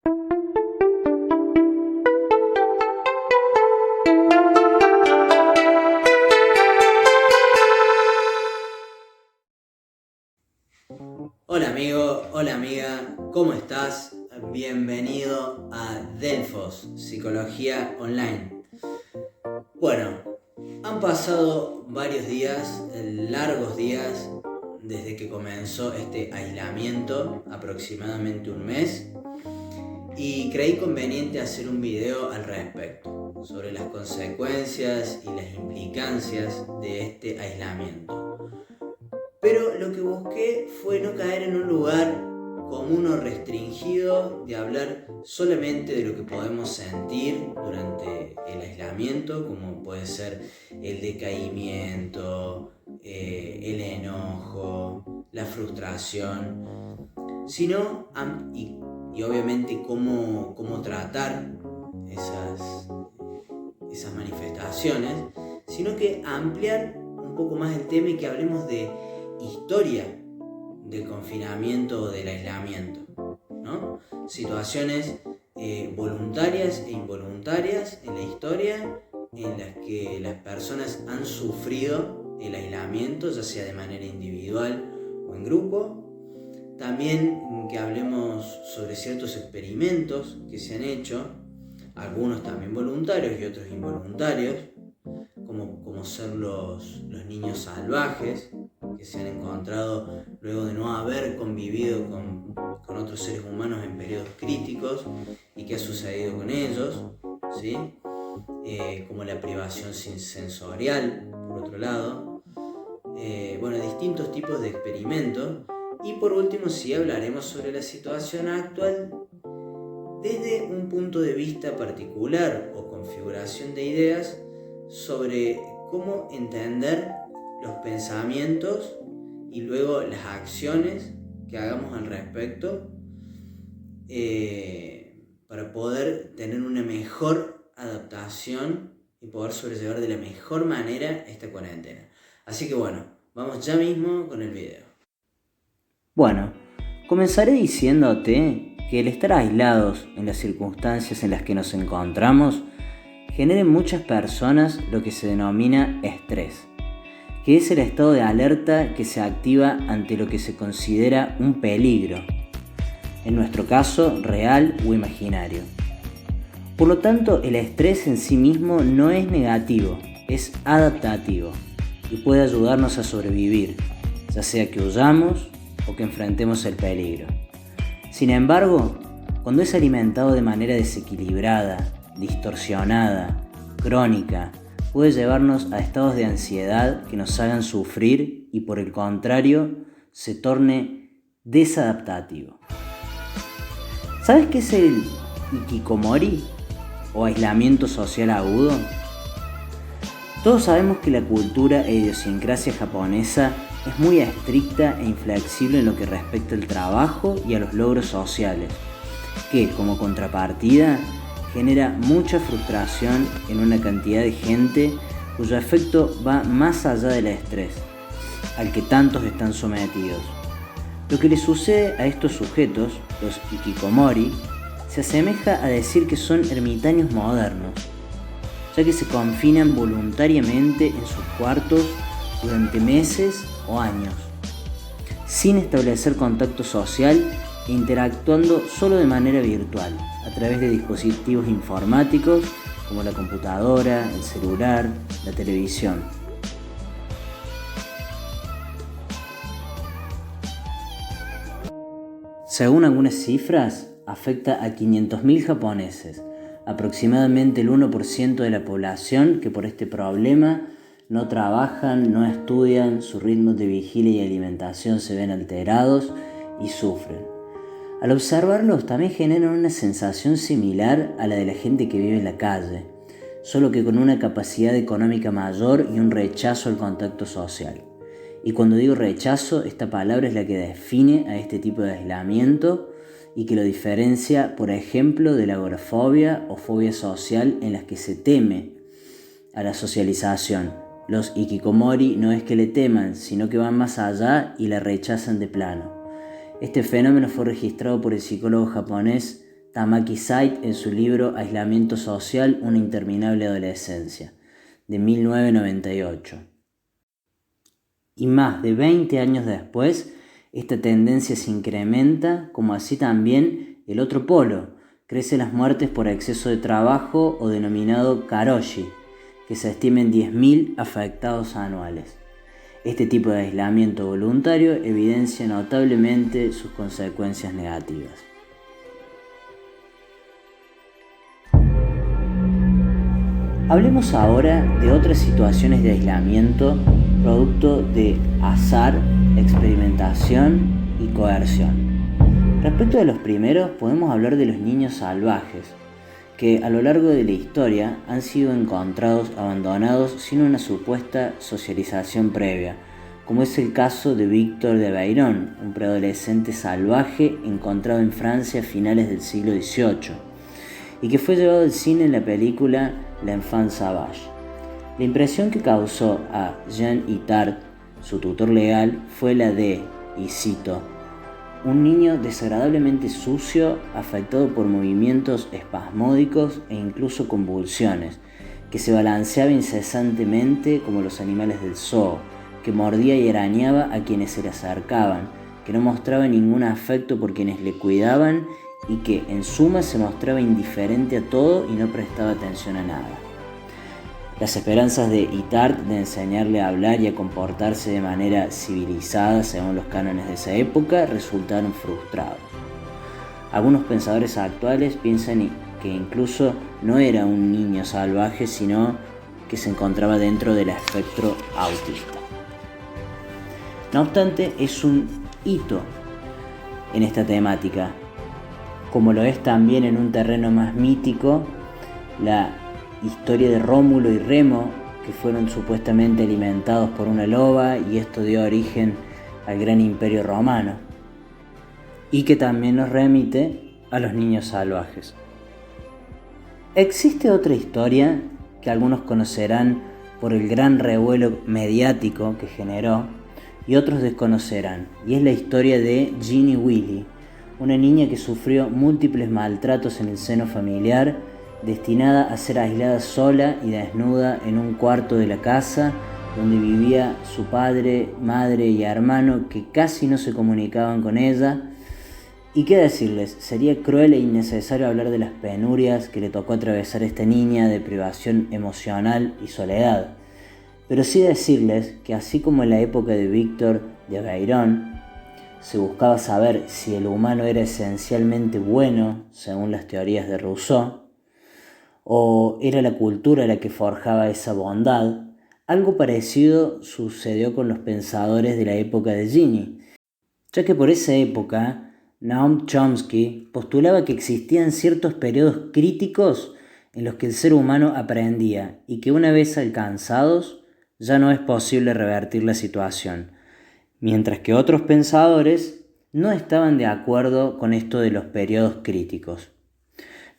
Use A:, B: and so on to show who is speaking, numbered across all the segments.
A: Hola amigo, hola amiga, ¿cómo estás? Bienvenido a Delfos, Psicología Online. Bueno, han pasado varios días, largos días, desde que comenzó este aislamiento, aproximadamente un mes, y creí conveniente hacer un video al respecto, sobre las consecuencias y las implicancias de este aislamiento. Pero lo que busqué fue no caer en un lugar común o restringido de hablar solamente de lo que podemos sentir durante el aislamiento, como puede ser el decaimiento, el enojo, la frustración, sino, y obviamente cómo tratar esas manifestaciones, sino que ampliar un poco más el tema y que hablemos de historia del confinamiento o del aislamiento, ¿no? Situaciones voluntarias e involuntarias en la historia en las que las personas han sufrido el aislamiento, ya sea de manera individual o en grupo. También que hablemos sobre ciertos experimentos que se han hecho, algunos también voluntarios y otros involuntarios, como ser los niños salvajes, que se han encontrado luego de no haber convivido con otros seres humanos en periodos críticos y qué ha sucedido con ellos, ¿sí? Como la privación sensorial, por otro lado. Distintos tipos de experimentos. Y por último, sí hablaremos sobre la situación actual desde un punto de vista particular o configuración de ideas sobre cómo entender los pensamientos y luego las acciones que hagamos al respecto para poder tener una mejor adaptación y poder sobrellevar de la mejor manera esta cuarentena. Así que bueno, vamos ya mismo con el video. Bueno, comenzaré diciéndote que el estar aislados en las circunstancias en las que nos encontramos genera en muchas personas lo que se denomina estrés, que es el estado de alerta que se activa ante lo que se considera un peligro, en nuestro caso real o imaginario. Por lo tanto, el estrés en sí mismo no es negativo, es adaptativo y puede ayudarnos a sobrevivir, ya sea que huyamos o que enfrentemos el peligro. Sin embargo, cuando es alimentado de manera desequilibrada, distorsionada, crónica, puede llevarnos a estados de ansiedad que nos hagan sufrir y por el contrario, se torne desadaptativo. ¿Sabes qué es el hikikomori o aislamiento social agudo? Todos sabemos que la cultura e idiosincrasia japonesa es muy estricta e inflexible en lo que respecta al trabajo y a los logros sociales, que como contrapartida genera mucha frustración en una cantidad de gente cuyo efecto va más allá del estrés, al que tantos están sometidos. Lo que le sucede a estos sujetos, los hikikomori, se asemeja a decir que son ermitaños modernos, ya que se confinan voluntariamente en sus cuartos durante meses o años, sin establecer contacto social e interactuando solo de manera virtual, a través de dispositivos informáticos como la computadora, el celular, la televisión. Según algunas cifras, afecta a 500.000 japoneses, aproximadamente el 1% de la población que por este problema no trabajan, no estudian, sus ritmos de vigilia y alimentación se ven alterados y sufren. Al observarlos también generan una sensación similar a la de la gente que vive en la calle, solo que con una capacidad económica mayor y un rechazo al contacto social. Y cuando digo rechazo, esta palabra es la que define a este tipo de aislamiento y que lo diferencia, por ejemplo, de la agorafobia o fobia social en las que se teme a la socialización. Los hikikomori no es que le teman, sino que van más allá y la rechazan de plano. Este fenómeno fue registrado por el psicólogo japonés Tamaki Sait en su libro Aislamiento social, una interminable adolescencia, de 1998. Y más de 20 años después, esta tendencia se incrementa, como así también el otro polo. Crecen las muertes por exceso de trabajo o denominado karoshi, que se estima en 10.000 afectados anuales. Este tipo de aislamiento voluntario evidencia notablemente sus consecuencias negativas. Hablemos ahora de otras situaciones de aislamiento producto de azar, experimentación y coerción. Respecto de los primeros, podemos hablar de los niños salvajes, que a lo largo de la historia han sido encontrados abandonados sin una supuesta socialización previa, como es el caso de Victor de Aveyron, un preadolescente salvaje encontrado en Francia a finales del siglo XVIII, y que fue llevado al cine en la película L'Enfant Sauvage. La impresión que causó a Jean Itard, su tutor legal, fue la de, y cito, un niño desagradablemente sucio, afectado por movimientos espasmódicos e incluso convulsiones, que se balanceaba incesantemente como los animales del zoo, que mordía y arañaba a quienes se le acercaban, que no mostraba ningún afecto por quienes le cuidaban y que, en suma, se mostraba indiferente a todo y no prestaba atención a nada. Las esperanzas de Itard de enseñarle a hablar y a comportarse de manera civilizada según los cánones de esa época resultaron frustrados. Algunos pensadores actuales piensan que incluso no era un niño salvaje, sino que se encontraba dentro del espectro autista. No obstante, es un hito en esta temática, como lo es también en un terreno más mítico la historia de Rómulo y Remo, que fueron supuestamente alimentados por una loba y esto dio origen al gran imperio romano, y que también nos remite a los niños salvajes. Existe otra historia que algunos conocerán por el gran revuelo mediático que generó y otros desconocerán, y es la historia de Ginny Willy, una niña que sufrió múltiples maltratos en el seno familiar, destinada a ser aislada sola y desnuda en un cuarto de la casa donde vivía su padre, madre y hermano, que casi no se comunicaban con ella. Y qué decirles, sería cruel e innecesario hablar de las penurias que le tocó atravesar a esta niña de privación emocional y soledad, pero sí decirles que así como en la época de Victor de Aveyron se buscaba saber si el humano era esencialmente bueno, según las teorías de Rousseau, o era la cultura la que forjaba esa bondad, algo parecido sucedió con los pensadores de la época de Ginny, ya que por esa época Noam Chomsky postulaba que existían ciertos periodos críticos en los que el ser humano aprendía y que una vez alcanzados ya no es posible revertir la situación, mientras que otros pensadores no estaban de acuerdo con esto de los periodos críticos.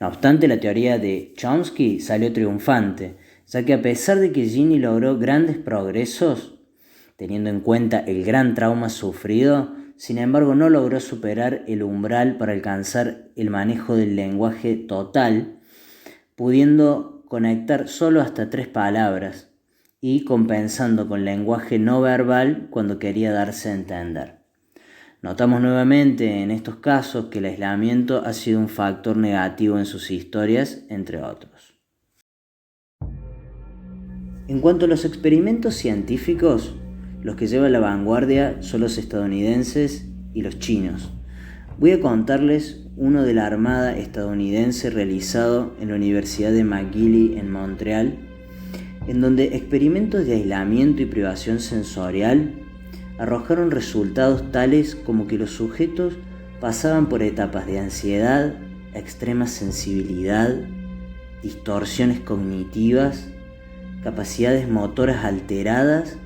A: No obstante, la teoría de Chomsky salió triunfante, ya que a pesar de que Ginny logró grandes progresos, teniendo en cuenta el gran trauma sufrido, sin embargo no logró superar el umbral para alcanzar el manejo del lenguaje total, pudiendo conectar solo hasta 3 palabras y compensando con lenguaje no verbal cuando quería darse a entender. Notamos nuevamente en estos casos que el aislamiento ha sido un factor negativo en sus historias, entre otros. En cuanto a los experimentos científicos, los que llevan la vanguardia son los estadounidenses y los chinos. Voy a contarles uno de la Armada estadounidense realizado en la Universidad de McGill en Montreal, en donde experimentos de aislamiento y privación sensorial arrojaron resultados tales como que los sujetos pasaban por etapas de ansiedad, extrema sensibilidad, distorsiones cognitivas, capacidades motoras alteradas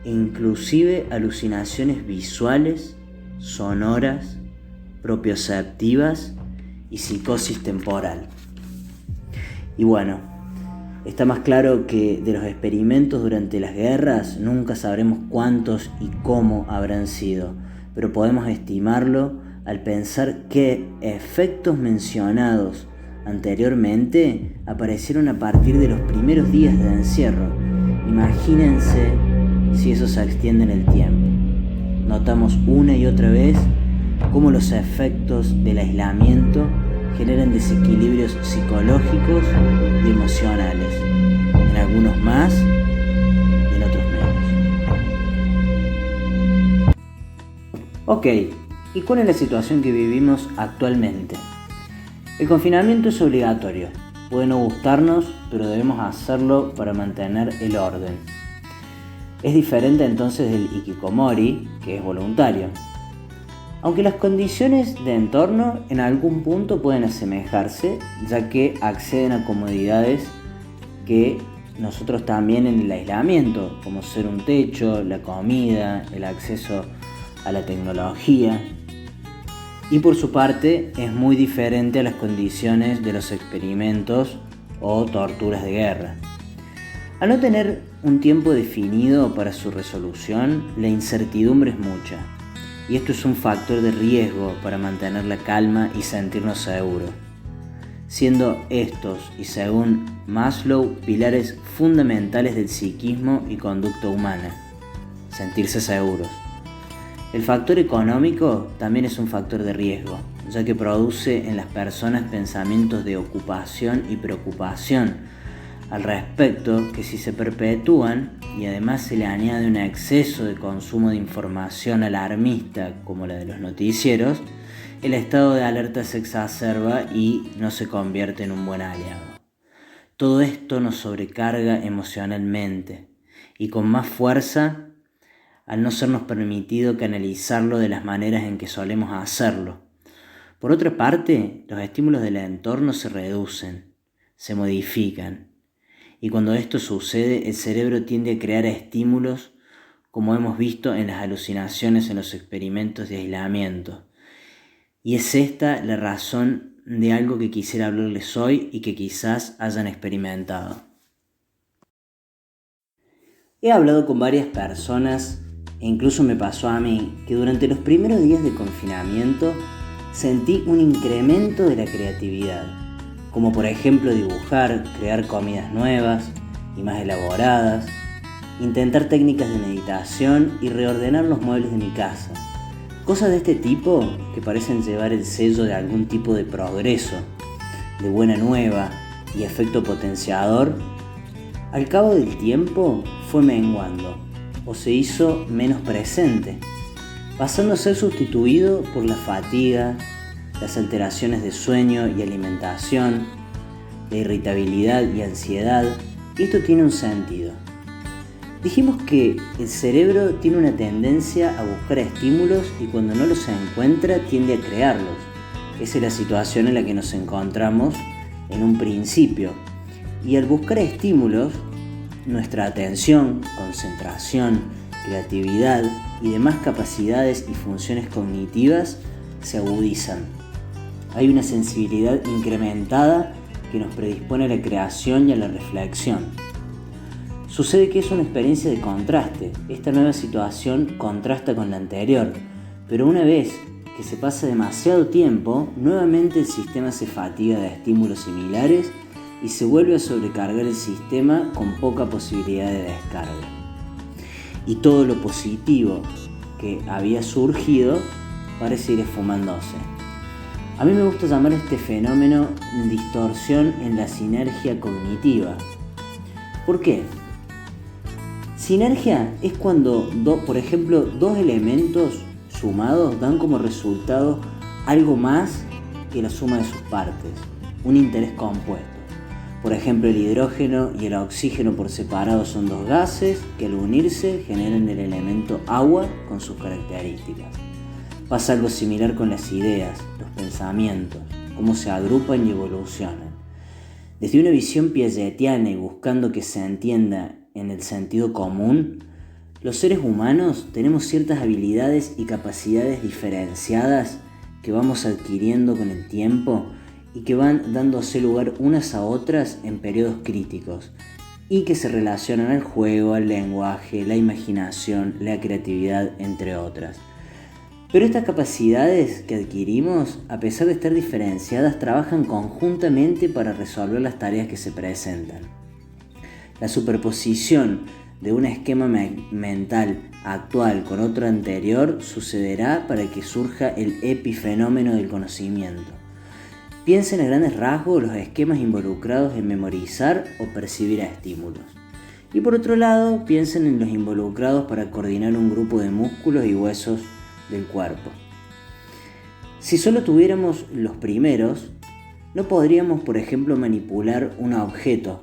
A: e inclusive alucinaciones visuales, sonoras, propioceptivas y psicosis temporal. Y bueno, está más claro que de los experimentos durante las guerras nunca sabremos cuántos y cómo habrán sido, pero podemos estimarlo al pensar que efectos mencionados anteriormente aparecieron a partir de los primeros días de encierro. Imagínense si eso se extiende en el tiempo. Notamos una y otra vez cómo los efectos del aislamiento generan desequilibrios psicológicos y emocionales, en algunos más y en otros menos. Ok, ¿y cuál es la situación que vivimos actualmente? El confinamiento es obligatorio. Puede no gustarnos, pero debemos hacerlo para mantener el orden. Es diferente entonces del hikikomori, que es voluntario. Aunque las condiciones de entorno en algún punto pueden asemejarse, ya que acceden a comodidades que nosotros también en el aislamiento, como ser un techo, la comida, el acceso a la tecnología. Y por su parte es muy diferente a las condiciones de los experimentos o torturas de guerra. Al no tener un tiempo definido para su resolución, la incertidumbre es mucha. Y esto es un factor de riesgo para mantener la calma y sentirnos seguros, siendo estos, y según Maslow, pilares fundamentales del psiquismo y conducta humana: sentirse seguros. El factor económico también es un factor de riesgo, ya que produce en las personas pensamientos de ocupación y preocupación al respecto que, si se perpetúan y además se le añade un exceso de consumo de información alarmista como la de los noticieros, el estado de alerta se exacerba y no se convierte en un buen aliado. Todo esto nos sobrecarga emocionalmente y con más fuerza al no sernos permitido canalizarlo de las maneras en que solemos hacerlo. Por otra parte, los estímulos del entorno se reducen, se modifican. Y cuando esto sucede, el cerebro tiende a crear estímulos, como hemos visto en las alucinaciones en los experimentos de aislamiento. Y es esta la razón de algo que quisiera hablarles hoy y que quizás hayan experimentado. He hablado con varias personas, e incluso me pasó a mí, que durante los primeros días de confinamiento sentí un incremento de la creatividad, como por ejemplo dibujar, crear comidas nuevas y más elaboradas, intentar técnicas de meditación y reordenar los muebles de mi casa. Cosas de este tipo que parecen llevar el sello de algún tipo de progreso, de buena nueva y efecto potenciador, al cabo del tiempo fue menguando o se hizo menos presente, pasando a ser sustituido por la fatiga, las alteraciones de sueño y alimentación, la irritabilidad y ansiedad. Y esto tiene un sentido. Dijimos que el cerebro tiene una tendencia a buscar estímulos y cuando no los encuentra tiende a crearlos. Esa es la situación en la que nos encontramos en un principio. Y al buscar estímulos, nuestra atención, concentración, creatividad y demás capacidades y funciones cognitivas se agudizan. Hay una sensibilidad incrementada que nos predispone a la creación y a la reflexión. Sucede que es una experiencia de contraste. Esta nueva situación contrasta con la anterior, pero una vez que se pasa demasiado tiempo, nuevamente el sistema se fatiga de estímulos similares y se vuelve a sobrecargar el sistema con poca posibilidad de descarga. Y todo lo positivo que había surgido parece ir esfumándose. A mí me gusta llamar este fenómeno distorsión en la sinergia cognitiva. ¿Por qué? Sinergia es cuando, por ejemplo, dos elementos sumados dan como resultado algo más que la suma de sus partes, un interés compuesto. Por ejemplo, el hidrógeno y el oxígeno por separado son dos gases que al unirse generan el elemento agua con sus características. Pasa algo similar con las ideas, los pensamientos, cómo se agrupan y evolucionan. Desde una visión piagetiana y buscando que se entienda en el sentido común, los seres humanos tenemos ciertas habilidades y capacidades diferenciadas que vamos adquiriendo con el tiempo y que van dándose lugar unas a otras en periodos críticos y que se relacionan al juego, al lenguaje, la imaginación, la creatividad, entre otras. Pero estas capacidades que adquirimos, a pesar de estar diferenciadas, trabajan conjuntamente para resolver las tareas que se presentan. La superposición de un esquema mental actual con otro anterior sucederá para que surja el epifenómeno del conocimiento. Piensen a grandes rasgos los esquemas involucrados en memorizar o percibir estímulos. Y por otro lado, piensen en los involucrados para coordinar un grupo de músculos y huesos del cuerpo. Si solo tuviéramos los primeros, no podríamos, por ejemplo, manipular un objeto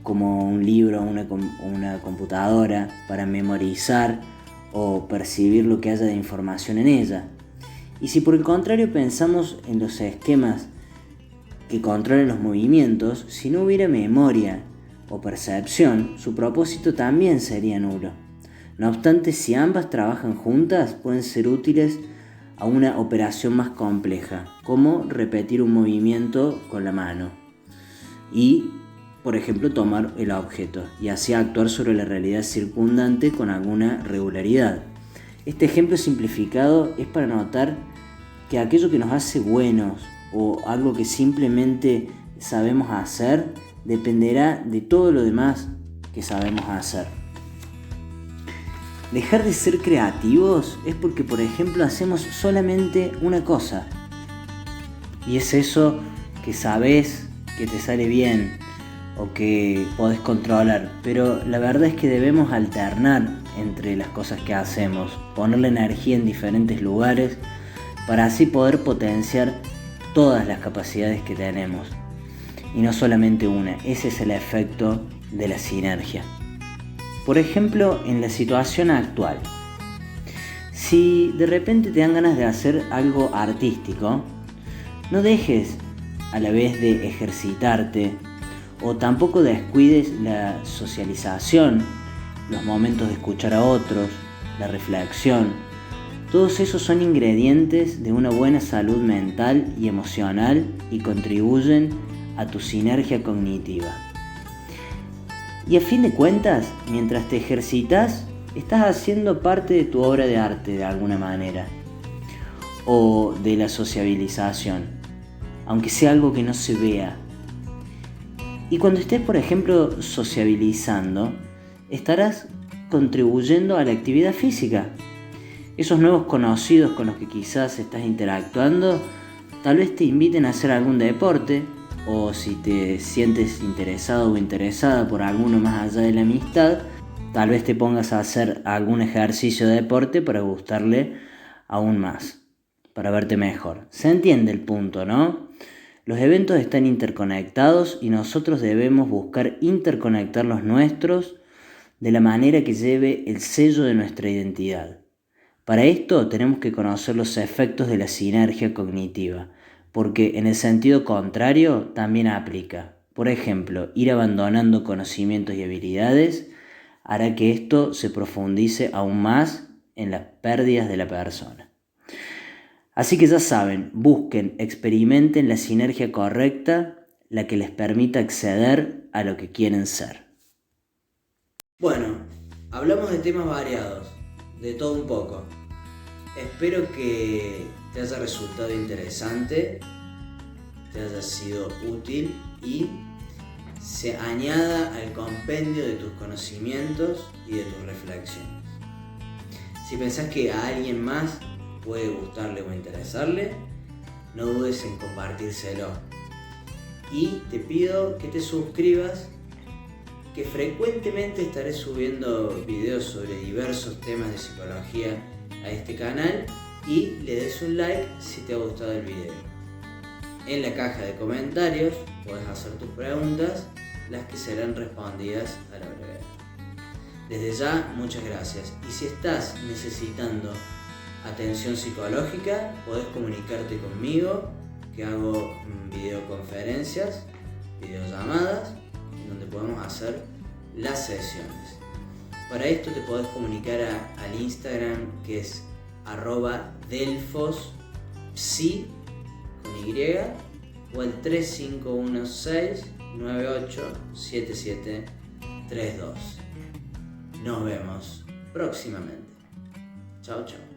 A: como un libro o una computadora para memorizar o percibir lo que haya de información en ella. Y si por el contrario pensamos en los esquemas que controlan los movimientos, si no hubiera memoria o percepción, su propósito también sería nulo. No obstante, si ambas trabajan juntas, pueden ser útiles a una operación más compleja, como repetir un movimiento con la mano y, por ejemplo, tomar el objeto y así actuar sobre la realidad circundante con alguna regularidad. Este ejemplo simplificado es para notar que aquello que nos hace buenos o algo que simplemente sabemos hacer dependerá de todo lo demás que sabemos hacer. Dejar de ser creativos es porque, por ejemplo, hacemos solamente una cosa. Y es eso que sabes que te sale bien o que podés controlar. Pero la verdad es que debemos alternar entre las cosas que hacemos, poner la energía en diferentes lugares para así poder potenciar todas las capacidades que tenemos. Y no solamente una. Ese es el efecto de la sinergia. Por ejemplo, en la situación actual, si de repente te dan ganas de hacer algo artístico, no dejes a la vez de ejercitarte o tampoco descuides la socialización, los momentos de escuchar a otros, la reflexión. Todos esos son ingredientes de una buena salud mental y emocional y contribuyen a tu sinergia cognitiva. Y a fin de cuentas, mientras te ejercitas, estás haciendo parte de tu obra de arte de alguna manera, o de la sociabilización, aunque sea algo que no se vea. Y cuando estés, por ejemplo, sociabilizando, estarás contribuyendo a la actividad física. Esos nuevos conocidos con los que quizás estás interactuando, tal vez te inviten a hacer algún deporte, o si te sientes interesado o interesada por alguno más allá de la amistad, tal vez te pongas a hacer algún ejercicio de deporte para gustarle aún más, para verte mejor. Se entiende el punto, ¿no? Los eventos están interconectados y nosotros debemos buscar interconectar los nuestros de la manera que lleve el sello de nuestra identidad. Para esto tenemos que conocer los efectos de la sinergia cognitiva, porque en el sentido contrario también aplica. Por ejemplo, ir abandonando conocimientos y habilidades hará que esto se profundice aún más en las pérdidas de la persona. Así que ya saben, busquen, experimenten la sinergia correcta, la que les permita acceder a lo que quieren ser. Bueno, hablamos de temas variados, de todo un poco. Espero que te haya resultado interesante, te haya sido útil y se añada al compendio de tus conocimientos y de tus reflexiones. Si pensás que a alguien más puede gustarle o interesarle, no dudes en compartírselo. Y te pido que te suscribas, que frecuentemente estaré subiendo videos sobre diversos temas de psicología a este canal y le des un like si te ha gustado el video. En la caja de comentarios puedes hacer tus preguntas, las que serán respondidas a la brevedad. Desde ya, muchas gracias. Y si estás necesitando atención psicológica, podés comunicarte conmigo, que hago videoconferencias, videollamadas, en donde podemos hacer las sesiones. Para esto te podés comunicar al Instagram, que es @delfospsi con Y, o al 3516-987732. Nos vemos próximamente. Chao, chao.